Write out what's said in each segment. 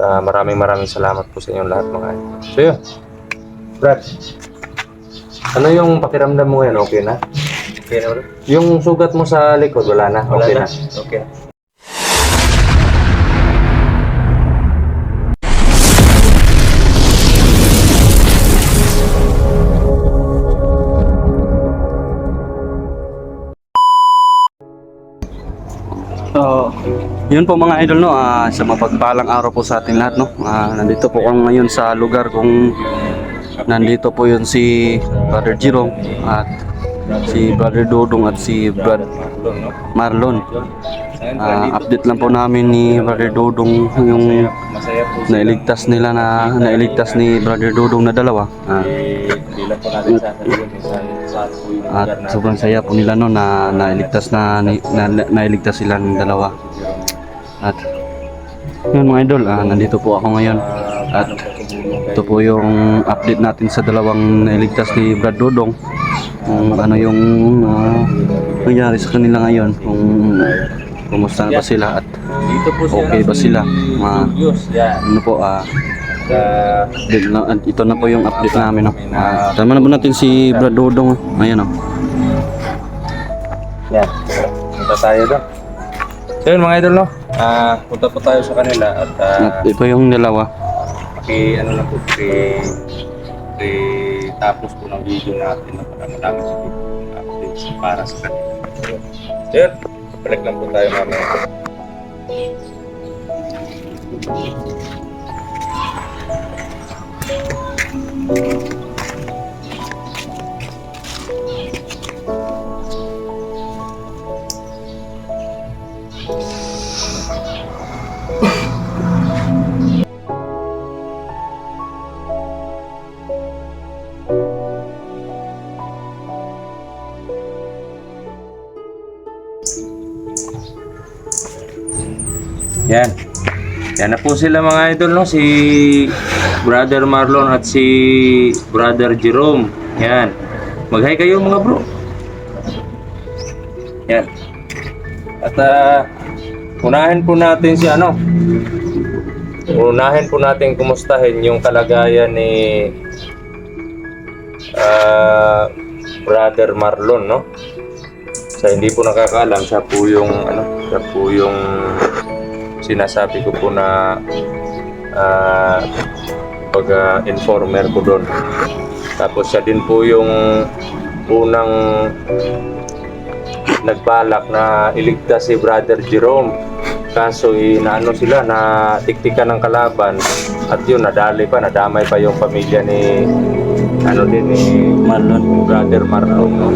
Maraming salamat po sa inyong lahat mga idol. So yun, Brad, ano yung pakiramdam mo ngayon? Okay na? Okay na bro? Yung sugat mo sa likod, wala na? Wala Okay na? na? Okay na. So, yun po mga idol, no, sa mapagpalang araw po sa ating lahat, no. Nandito po ako ngayon sa lugar kung nandito po yun si Brother Jerome at si Brother Dodong at si Brad Marlon. Update lang po namin ni Brother Dodong yung nailigtas ni Brother Dodong na dalawa. Hindi lang po natin sasabihin At sobrang saya po nila no na nailigtas sila ng dalawa. At yun mga idol, nandito po ako ngayon. At ito po yung update natin sa dalawang nailigtas ni Brad Dodong. Kung ano yung nangyari sa kanila ngayon, kung kumusta na ba sila at okay ba sila. Ano po, ito na po yung update namin. Tama na po natin si Brad Dodong. Ayan o. Yan. Punta tayo doon. So yun mga idol, no? Punta po tayo sa kanila at At ito yung dalawa. ano na po, tapos po ng video natin na para madami sa video updates para sa kanila. So yun, balik lang po tayo mamaya. Yan. Yan na po sila mga idol, no? Si Brother Marlon at si Brother Jerome. Yan. Mag-hi kayo mga bro. Yan. At unahin po natin si unahin po natin kumustahin yung kalagayan ni Brother Marlon, no? Sa hindi po nakakaalam, siya po yung sinasabi ko po na informer ko doon. Tapos siya din po yung unang nagbalak na iligtas si Brother Jerome. Kaso sila na tiktikan ng kalaban at yun nadamay pa yung pamilya ni Marlon, Brother Marlon, no?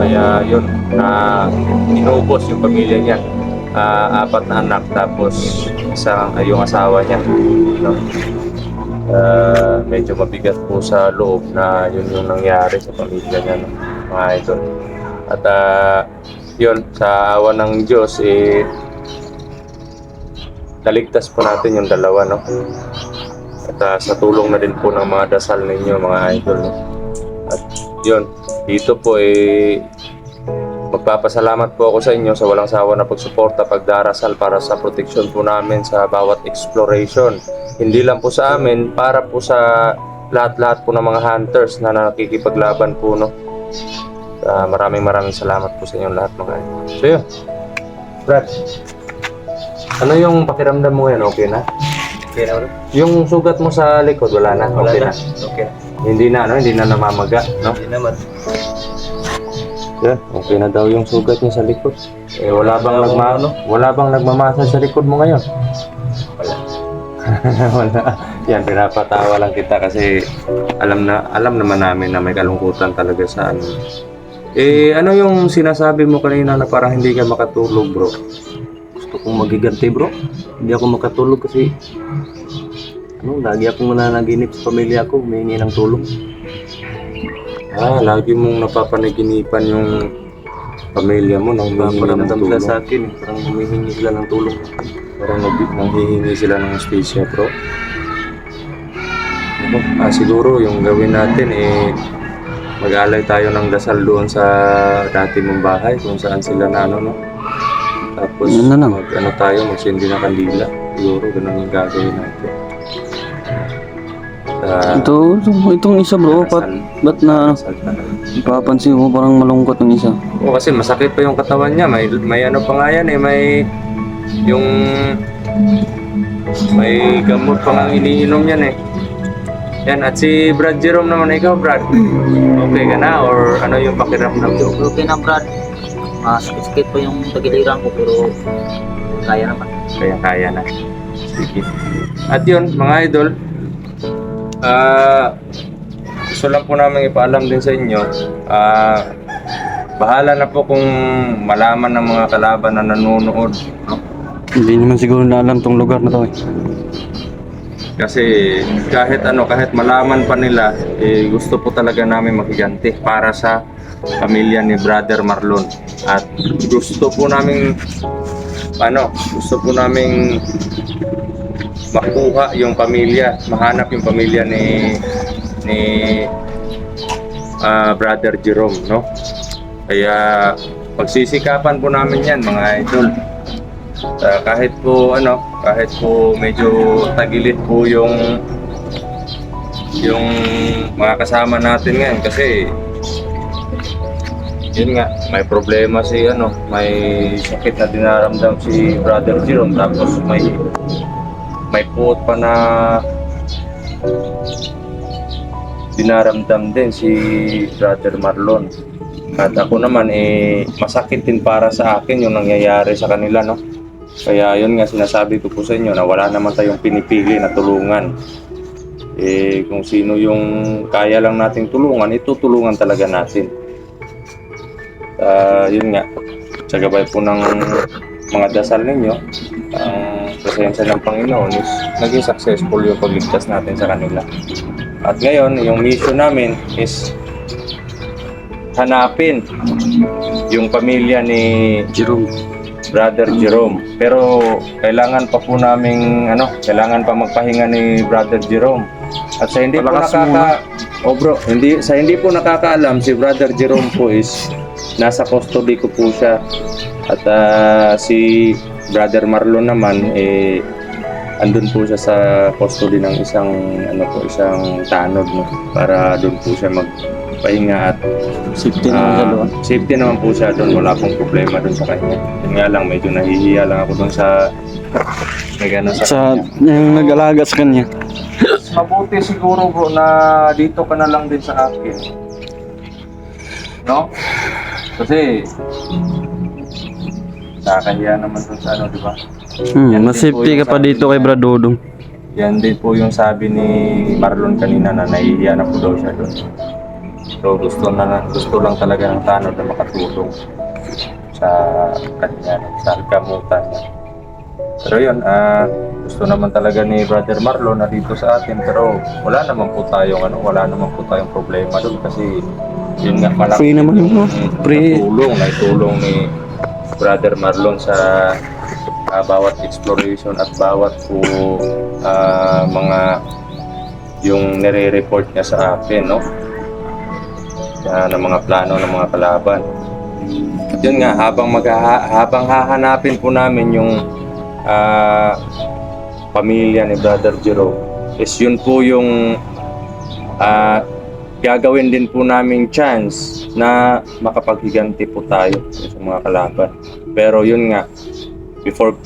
Kaya yun na inubos yung pamilya niya. 4 na anak tapos yung asawa niya, no? Medyo mabigat po sa loob na yun yung nangyari sa pamilya niya, no? Mga idol. At yun, sa awa ng Diyos naligtas po natin yung dalawa, no? At sa tulong na din po ng mga dasal ninyo mga idol, no? At yun, dito po magpapasalamat po ako sa inyo sa walang sawa na pagsuporta, pagdarasal para sa proteksyon po namin sa bawat exploration. Hindi lang po sa amin, para po sa lahat-lahat po ng mga hunters na nakikipaglaban po, no? Maraming salamat po sa inyong lahat mga idol. So yun, Brad, ano yung pakiramdam mo ngayon? Okay na? Okay na bro? Yung sugat mo sa likod, wala na? Wala Okay na? na? Okay na. Hindi na namamaga, no? Hindi naman. Yeah, okay na daw yung sugat niya sa likod. Wala bang nagmamasa sa likod mo ngayon? Wala. Wala. Yan, pinapatawa lang kita kasi alam naman namin na may kalungkutan talaga sa ano. Ano yung sinasabi mo kanina na parang hindi ka makatulog, bro? Gusto kong magiganti, bro. Hindi ako makatulog kasi lagi akong nananaginip sa pamilya ko, humihingi ng tulong. Lagi mong napapanaginipan yung pamilya mo nang humihingi ng tulong. Sa akin, parang humihingi sila ng tulong. Parang nanghihingi sila ng hustisya, bro. Siguro yung gawin natin mag-alay tayo ng dasal doon sa dati mong bahay kung saan sila Tapos Yun na lang. ano tayo, magsindi ng kandila. Siguro ganun yung gagawin natin. Itong isa bro, ba't na papansin mo parang malungkot yung isa? Oo, kasi masakit pa yung katawan niya. May ano pa nga yan eh, yung may gamot pa nga iniinom yan eh. Yan, at si Brad Jerome naman, ikaw Brad, okay ka na or ano yung pakiramdam mo? Okay na Brad. Sakit po yung tagiliran ko pero kaya naman. Kaya na. Sige. At yun, mga idol, gusto lang po namin ipaalam din sa inyo, bahala na po kung malaman ng mga kalaban na nanonood, no? Hindi naman siguro na alam tong lugar na to eh. Kasi kahit malaman pa nila, gusto po talaga namin makiganti para sa pamilya ni Brother Marlon. At gusto po namin makuha yung pamilya, mahanap yung pamilya ni Brother Jerome, no? Kaya pagsisikapan po namin yan, mga idol. Kahit po medyo tagilid po yung mga kasama natin ngayon kasi yun nga, may problema may sakit na dinaramdam si Brother Jerome, tapos may puot pa na dinaramdam din si Brother Marlon. At ako naman masakit din para sa akin yung nangyayari sa kanila, no? Kaya yun nga, sinasabi ko po sa inyo na wala naman tayong pinipili na tulungan. Kung sino yung kaya lang nating tulungan, itutulungan talaga natin. Yun nga, sa gabay po ng mga dasal ninyo, ang presensya ng Panginoon is naging successful yung pagligtas natin sa kanila. At ngayon, yung mission namin is hanapin yung pamilya ni Brother Jerome. Pero kailangan pa po naming kailangan pa magpahinga ni Brother Jerome. At sa hindi po nakakaalam, si Brother Jerome po is nasa custody ko po siya. At si Brother Marlon naman andun po siya sa custody ng isang tanod, no? Para doon po siya magpahinga at safety naman po siya doon. Wala pong problema doon sa kanya. Yun nga lang, medyo nahihiya lang ako doon sa yung nag-alaga sa kanya. Mabuti siguro bro na dito ka na lang din sa akin, no? Kasi nakakahiya naman doon sa di ba? Mas safety ka pa dito kay Brad Dodong. Yan din po yung sabi ni Marlon kanina na nahihiya na po daw siya doon. So gusto lang talaga ng tanod na makatulong sa kanya, sa gamutan niya. Pero yun, gusto naman talaga ni Brother Marlon na dito sa atin, pero wala naman po tayong problema doon kasi yun nga, malaki Free naman yun, naitulong ni Brother Marlon sa bawat exploration at bawat po mga yung nire-report niya sa akin, no? Ng mga plano ng mga kalaban. At yun nga, habang hahanapin po namin yung pamilya ni Brother Jerome, is yun po yung gagawin din po naming chance na makapaghiganti po tayo sa mga kalaban. Pero yun nga, before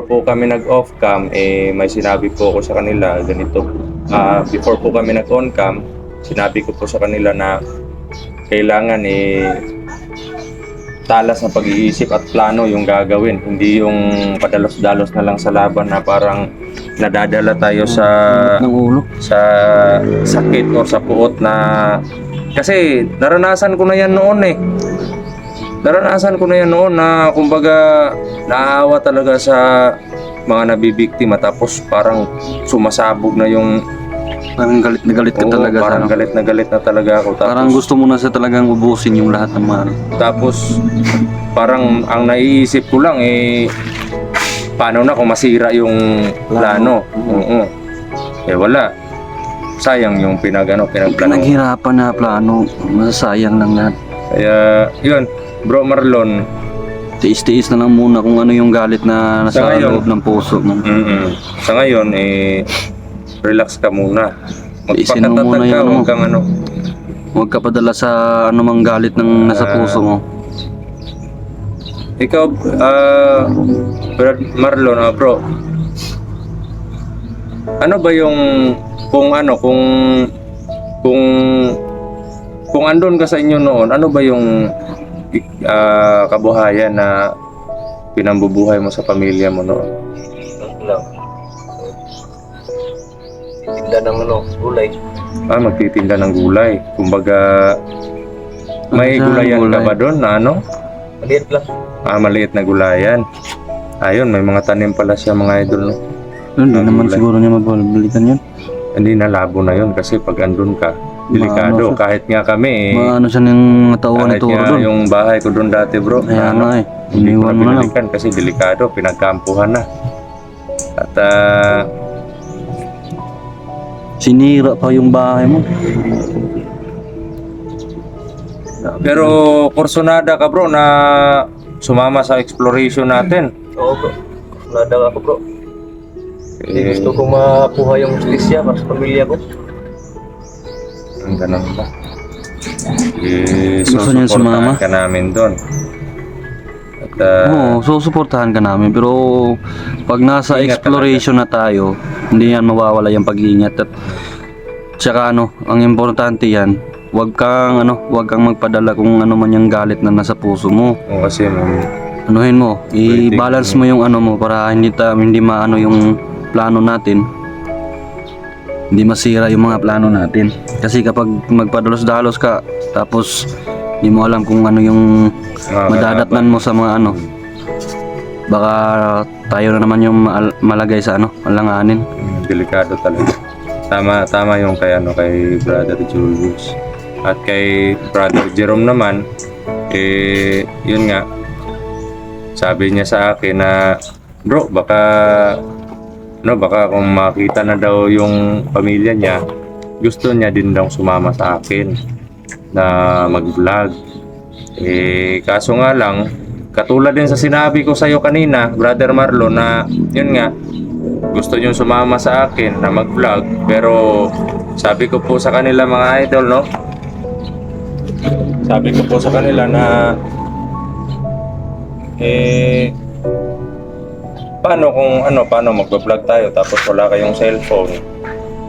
po kami nag-off cam, may sinabi po ako sa kanila ganito. Before po kami nag-on cam, sinabi ko po sa kanila na kailangan talas na pag-iisip at plano yung gagawin, hindi yung padalos-dalos na lang sa laban na parang nadadala tayo sa sakit o sa puot na, kasi naranasan ko na yan noon na kumbaga naawa talaga sa mga nabibiktima, tapos parang sumasabog na yung Parang galit na galit ka talaga. Parang galit na galit na talaga ako. Tapos, parang gusto mo na sa talagang ubusin yung lahat ng mga. Tapos parang ang naiisip ko lang paano na kung masira yung plano. Wala. Sayang yung pinagplano. Pinaghirapan na plano, masasayang lang lahat. Kaya yun, Bro Marlon, tiis-tiis na lang muna kung ano yung galit na nasa Sa ngayon. loob ng puso mo. Sa ngayon, relax ka muna. Tiisin mo Magpakatatag muna ka, yung ano huwag mo. kang ano. Huwag ka padala sa anumang galit ng nasa puso mo. Ikaw, Brad Marlon, bro. Ano ba yung kung andun ka sa inyo noon, ano ba yung kabuhayan na pinambubuhay mo sa pamilya mo noon? Ano lang. Titigla ng gulay. Magtitinda ng gulay. Kumbaga, may Ano siya, gulayan ka gulay? ba doon na ano? Maliit lang. Maliit na gulayan. Ayun, may mga tanim pala siya mga idol. No? Hindi naman gulay. siguro niya mabalitan yun. Hindi na labo na yun kasi pag andun ka, delikado. Maano siya? Kahit nga kami, Maano siya ng tauhan ni kahit Toro nga doon. yung bahay ko doon dati bro, Kaya nga eh, hindi ko na iniwan mo na lang. binalikan kasi delikado, pinagkampuhan na. At Sinira pa yung bahay mo. pero kursunada ka bro na sumama sa exploration natin. Oo bro. Nada ako bro. Eh, Gusto ko makuha yung justisya para sa pamilya ko. ang ganun ba? Gusto niya sumama? Susuportahan ka namin doon. At Oo, susuportahan ka namin. Pero pag nasa Ingat exploration na tayo, hindi yan mawawala yung pag-iingat. At tsaka ang importante yan, wag kang magpadala kung ano man yung galit na nasa puso mo. kasi Anuhin mo, i-balance mo yung mo para hindi maano yung plano natin. Hindi masira yung mga plano natin. Kasi kapag magpadalos-dalos ka, tapos hindi mo alam kung ano yung madadatnan mo sa mga baka tayo na naman yung malagay sa alanganin. delikado talaga. Tama yung kay Brother Julius. At kay Brother Jerome naman, yun nga, sabi niya sa akin na, bro, baka kung makita na daw yung pamilya niya, gusto niya din daw sumama sa akin na mag-vlog. Kaso nga lang, katulad din sa sinabi ko sa'yo kanina, Brother Marlon, na yun nga, gusto niyo sumama sa akin na mag-vlog, pero sabi ko po sa kanila mga idol, no? Sabi ko po sa kanila na paano magba-vlog tayo tapos wala kayong cellphone.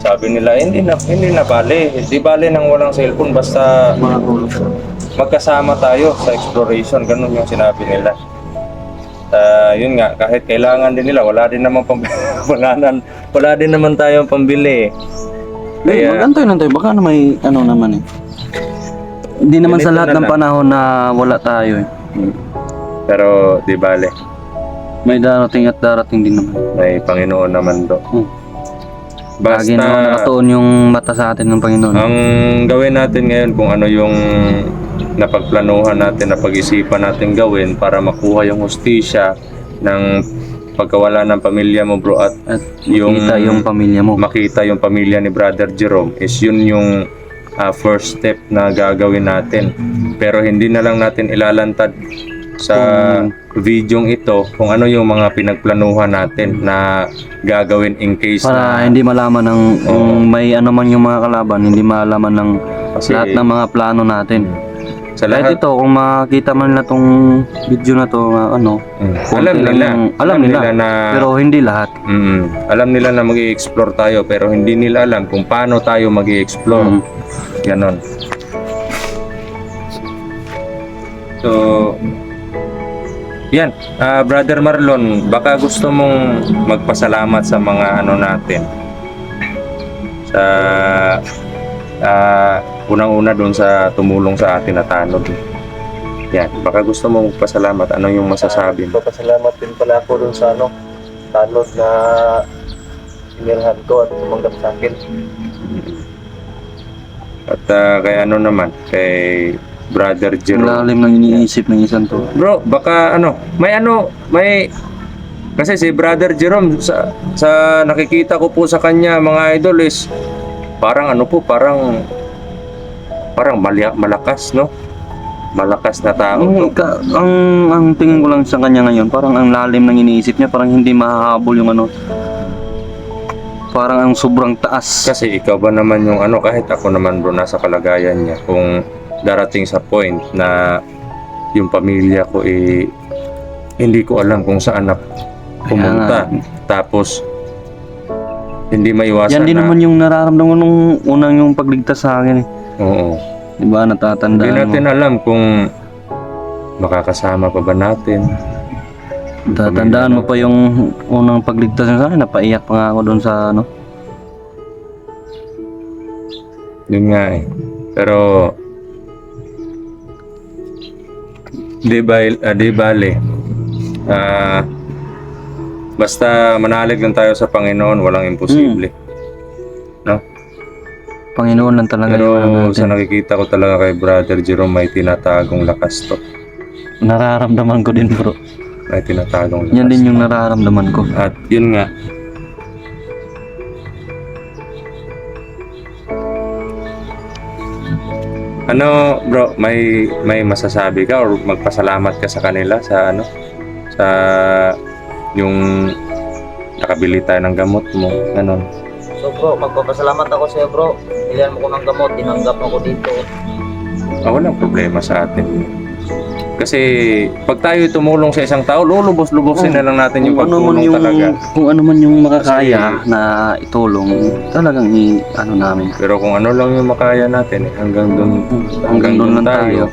Sabi nila, hindi na bale. Hindi bale nang walang cellphone basta magkasama tayo sa exploration. Ganun yung sinabi nila. Yun nga, kahit kailangan din nila, wala din naman wala din naman tayong pambili. Kaya Mag-antay lang tayo, baka na may naman eh. Hindi naman sa Ganito lahat na ng lang. panahon na wala tayo eh. pero di bale, May darating at darating din naman. may Panginoon naman do. Lagi naman Basta nakatuon yung mata sa atin ng Panginoon. ang gawin natin ngayon kung ano yung napagplanuhan natin, napag-isipan natin gawin para makuha yung hustisya ng pagkawala ng pamilya mo bro at At yung- makita yung pamilya mo. makita yung pamilya ni Brother Jerome is yun yung first step na gagawin natin. Pero hindi na lang natin ilalantad sa videong ito kung ano yung mga pinagplanuhan natin na gagawin in case Para na hindi malaman ng kung may man yung mga kalaban, hindi malaman ng Kasi- lahat ng mga plano natin. sa Kahit lahat ito, kung makita man nila tong video na to, konti alam lang nila yung- alam nila, na pero hindi lahat. alam nila na mag-i-explore tayo pero hindi nila alam kung paano tayo mag-i-explore. Ganon. So, yan. Brother Marlon, baka gusto mong magpasalamat sa mga natin. Sa unang-una doon sa tumulong sa atin na tanod. Yan. Baka gusto mong magpasalamat. Ano yung masasabi mo? Papasalamat din pala ako dun sa tanod na sinirhan ko at tumanggap sa akin. At kay naman, kay Brother Ang Jerome. lalim ng iniisip ng isang to. Bro, baka may kasi si Brother Jerome sa nakikita ko po sa kanya mga idol is parang malakas, no? malakas na tao to. Ang tingin ko lang sa kanya ngayon, parang ang lalim ng iniisip niya, parang hindi mahahabol yung ano. Parang ang sobrang taas. Kasi ikaw ba naman yung ano, kahit ako naman bro, nasa kalagayan niya, kung darating sa point na yung pamilya ko hindi ko alam kung saan na pumunta. Tapos hindi maiwasan Yan din na naman yung nararamdaman nung unang yung pagligtas sa akin eh. oo. Diba, Hindi natatandaan mo. natin alam kung makakasama pa ba natin. Tatandaan mo pa yung unang pagligtas niya sa akin, napaiyak pa nga ako doon sa ano. Yun nga eh. Pero di bale. Basta manalig lang tayo sa Panginoon, walang imposible. No? Panginoon lang talaga yung ano Pero natin. sa nakikita ko talaga kay Brother Jerome, may tinatagong lakas to. Nararamdaman ko din bro. May tinatagong lakas. Yan din yung nararamdaman ko. At yun nga. Ano bro, may masasabi ka or magpasalamat ka sa kanila sa ano? Sa yung nakabili tayo ng gamot mo, ganon. So bro, magpapasalamat ako sa'yo bro. Bilihan mo ko ng gamot, tinanggap mo ko dito. Walang problema sa atin. Kasi pag tayo tumulong sa isang tao, lulubos-lubosin na lang natin yung pagtulong talaga. Kung ano man yung makakaya na itulong, talagang ano namin. Pero kung ano lang yung makaya natin, hanggang doon lang tayo.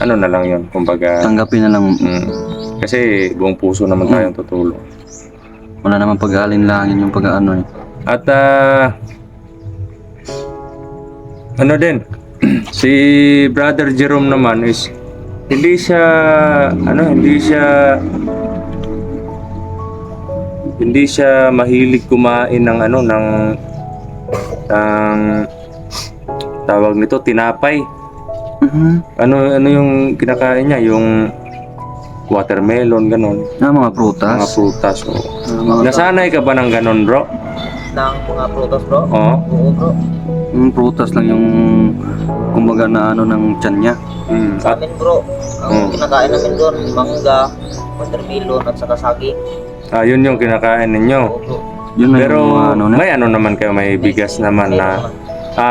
Ano na lang yun, kumbaga. Tanggapin na lang. Kasi buong puso naman tayong tutulong. Wala naman pag-aalin-langin yung pag-ano eh. At ano din, si Brother Jerome naman is hindi siya mahilig kumain ng ng tawag nito, tinapay. Ano yung kinakain niya, yung watermelon, ganon. Mga prutas. Mga prutas. So, Mga nasanay ka ba ng ganon, bro? Ng mga prutas bro? Oo. Oo bro. prutas lang yung kumbaga na ano ng tiyan niya. Sa amin bro, ang kinakain namin doon, mangga, watermelon at saka saging. Yun yung kinakain ninyo. Oo bro. Yun na Pero yung ano na. may ano naman kayo, may bigas naman na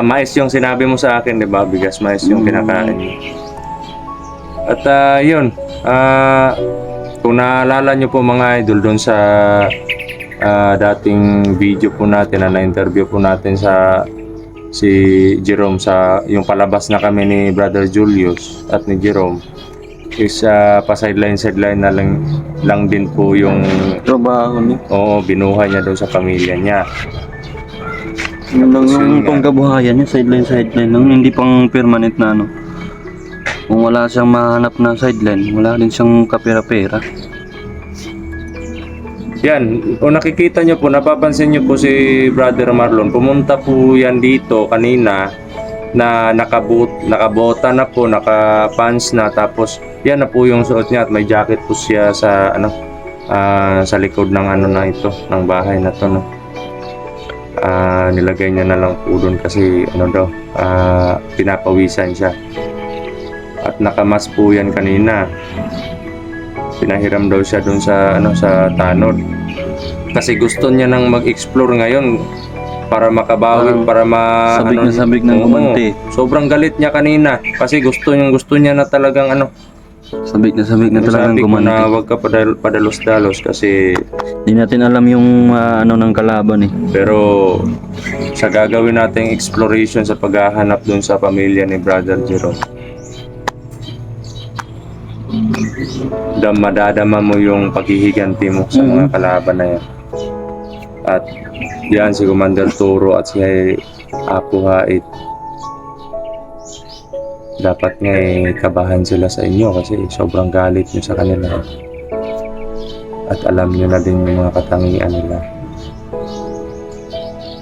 mais yung sinabi mo sa akin, di ba? Bigas, mais yung kinakain niyo. At yun, kung naalala nyo po mga idol doon sa dating video po natin na na-interview po natin sa si Jerome sa yung palabas na kami ni Brother Julius at ni Jerome is pa sideline na lang din po yung Trabaho niya. binuhay niya doon sa pamilya niya. Yun lang Tapos yun yung nga. pangkabuhayan niya, sideline lang, hindi pang permanent na ano. Kung wala siyang mahanap na sideline, wala din siyang kapera-pera. Yan, kung nakikita nyo po, napapansin nyo po si Brother Marlon, pumunta po yan dito kanina na nakabota na po, naka-pants na, tapos yan na po yung suot niya at may jacket po siya sa sa likod ng na ito, ng bahay na to, no. Nilagay niya na lang po doon kasi pinapawisan siya. At nakamas po yan kanina. Pinahiram daw siya doon sa sa tanod. Kasi gusto niya nang mag-explore ngayon para makabawi, para Sabik na sabik ng gumanti. Sobrang galit niya kanina kasi gusto niya na talagang Sabik na talagang sabi ko gumanti. na wag ka padalos-dalos kasi Hindi natin alam yung ng kalaban eh. pero sa gagawin nating exploration sa paghahanap doon sa pamilya ni Brother Jerome, madadama mo yung paghihiganti mo sa mga kalaban na yan. At yan si Commander Turo at si Apo Hait, dapat nga kabahan sila sa inyo kasi sobrang galit nyo sa kanila at alam nyo na din yung mga katangian nila.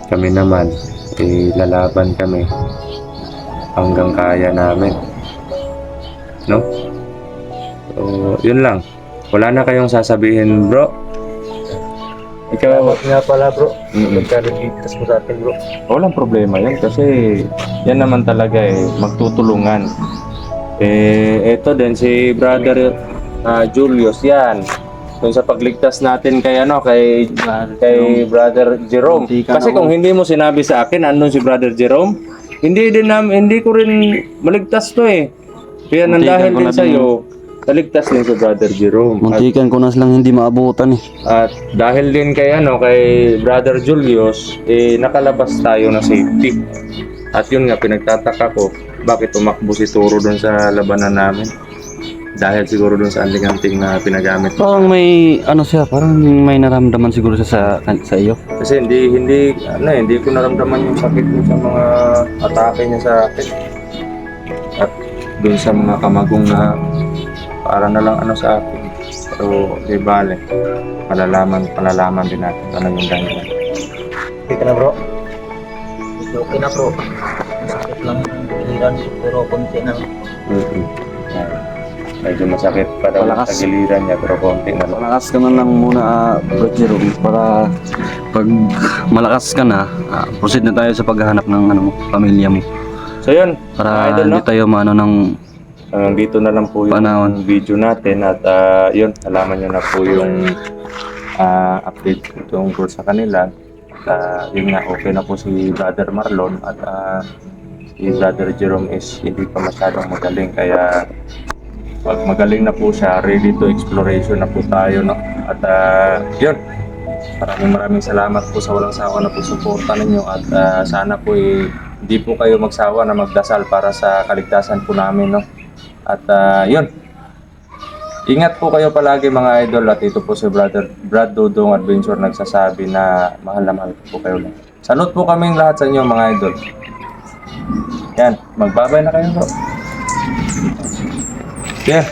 Kami naman lalaban kami hanggang kaya namin, no? So, yun lang. Wala na kayong sasabihin, bro? Ikaw, Salamat nga pala bro. Nagkaligtas mo sa akin bro. walang problema yan kasi yan naman talaga magtutulungan. Ito din si Brother Julius yan. Kung sa pagligtas natin kay Brother Jerome. Kasi kung hindi mo sinabi sa akin andun si Brother Jerome, hindi ko rin maligtas to eh. Kaya nang dahil din sa iyo, naligtas din si Brother Jerome. Muntikan ko na silang hindi maabutan eh. At dahil din kay Brother Julius, nakalabas tayo na safety. At yun nga pinagtataka ko, bakit tumakbo si Turo doon sa labanan namin? Dahil siguro doon sa anting-anting na pinagamit. Parang may parang may naramdaman siguro siya sa iyo. Kasi hindi ko naramdaman yung sakit mo sa mga atake niya sa akin. At doon sa mga kamagong na para na lang sa akin. Pero di bale, palalaman din natin ano yung dahilan. Okay ka na bro? Okay na bro. Sakit lang yung giliran pero konti na lang. Medyo masakit pa daw Malakas. sa giliran niya pero konti na lang. Malakas ka na lang muna, Bro Jerome, para pag malakas ka na, proceed na tayo sa paghahanap ng pamilya mo. So yun, Para idol, hindi tayo ng dito na lang po yung Panahon. video natin at yun, alaman nyo na po yung update tungkol sa kanila. At yun nga, okay na po si Brother Marlon at si Brother Jerome is hindi pa masyadong magaling kaya pag magaling na po siya, ready to exploration na po tayo, no? At yun, maraming salamat po sa walang sawa na po suporta ninyo at sana po hindi po kayo magsawa na magdasal para sa kaligtasan po namin, no? At yun, ingat po kayo palagi mga idol at ito po si Brad Dudong Adventure nagsasabi na mahal po kayo lang. Salute po kaming lahat sa inyo mga idol. Yan, magbabay na kayo bro. Yeah.